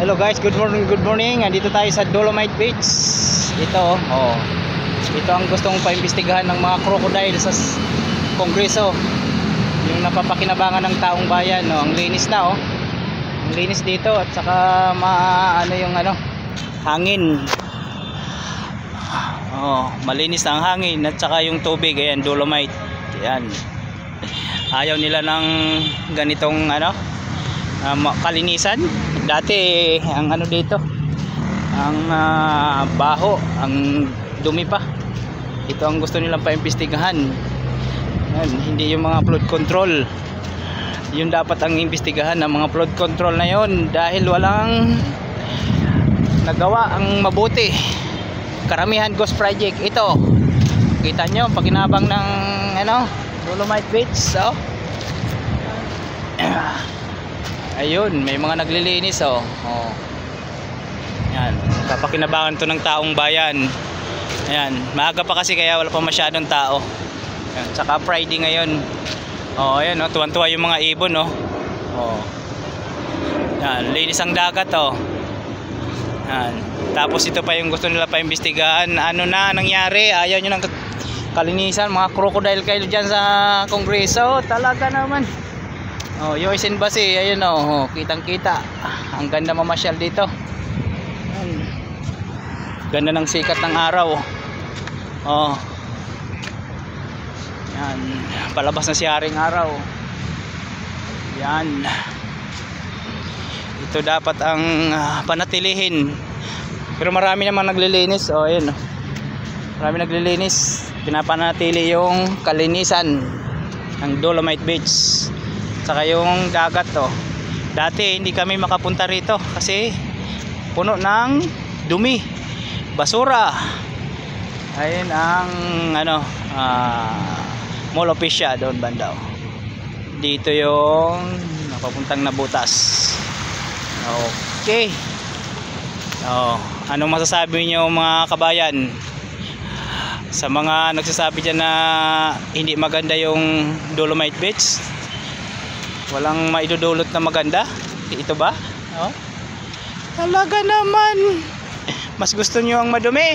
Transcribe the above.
Hello guys, good morning, good morning. Andito tayo sa Dolomite Beach. Ito, oh. Ito ang gustong paimbestigahan ng mga crocodile sa Kongreso. Yung napapakinabangan ng taong bayan, no. Ang linis na, oh. Ang linis dito at saka hangin. Oh, malinis na ang hangin at saka yung tubig, ayan, Dolomite. Ayan. Ayaw nila ng ganitong kalinisan. Dati ang dito, ang baho, ang dumi pa. Ito ang gusto nilang paimbestigahan. Hindi yung mga flood control. Yun dapat ang imbestigahan ng mga flood control na yon, dahil walang nagawa ang mabuti. Karamihan ghost project. Ito, kita nyo pakinabang ng Dolomite Beach. So ayun, may mga naglilinis, oh. Yan, papakinabangan to ng taong bayan. Ayan, maaga pa kasi kaya wala pa masyadong tao. Ayan, tsaka Friday ngayon. Ayan, tuwan-tuwa yung mga ibon, yan, linis ang dagat, yan. Tapos ito pa yung gusto nila paimbestigahan. Ano na nangyari? Ayaw nyo ng kalinisan, mga crocodile kayo dyan sa Kongreso. Talaga naman. US Embassy, ayun, kitang kita. Ang ganda mamasyal dito. Ganda ng sikat ng araw. Yan, palabas na si Haring Araw. Yan. Ito dapat ang panatilihin. Pero marami namang naglilinis. Ayun, marami naglilinis. Pinapanatili yung kalinisan ng Dolomite Beach. Saka yung dagat, dati hindi kami makapunta rito kasi puno ng dumi, basura. Ayun ang Mall of Asia doon banda. Dito yung napapuntang Nabutas. Okay. Anong masasabi niyo mga kabayan sa mga nagsasabi dyan na hindi maganda yung Dolomite Beach? Walang maidudulot na maganda? Ito ba? Talaga naman. Mas gusto nyo ang madumi?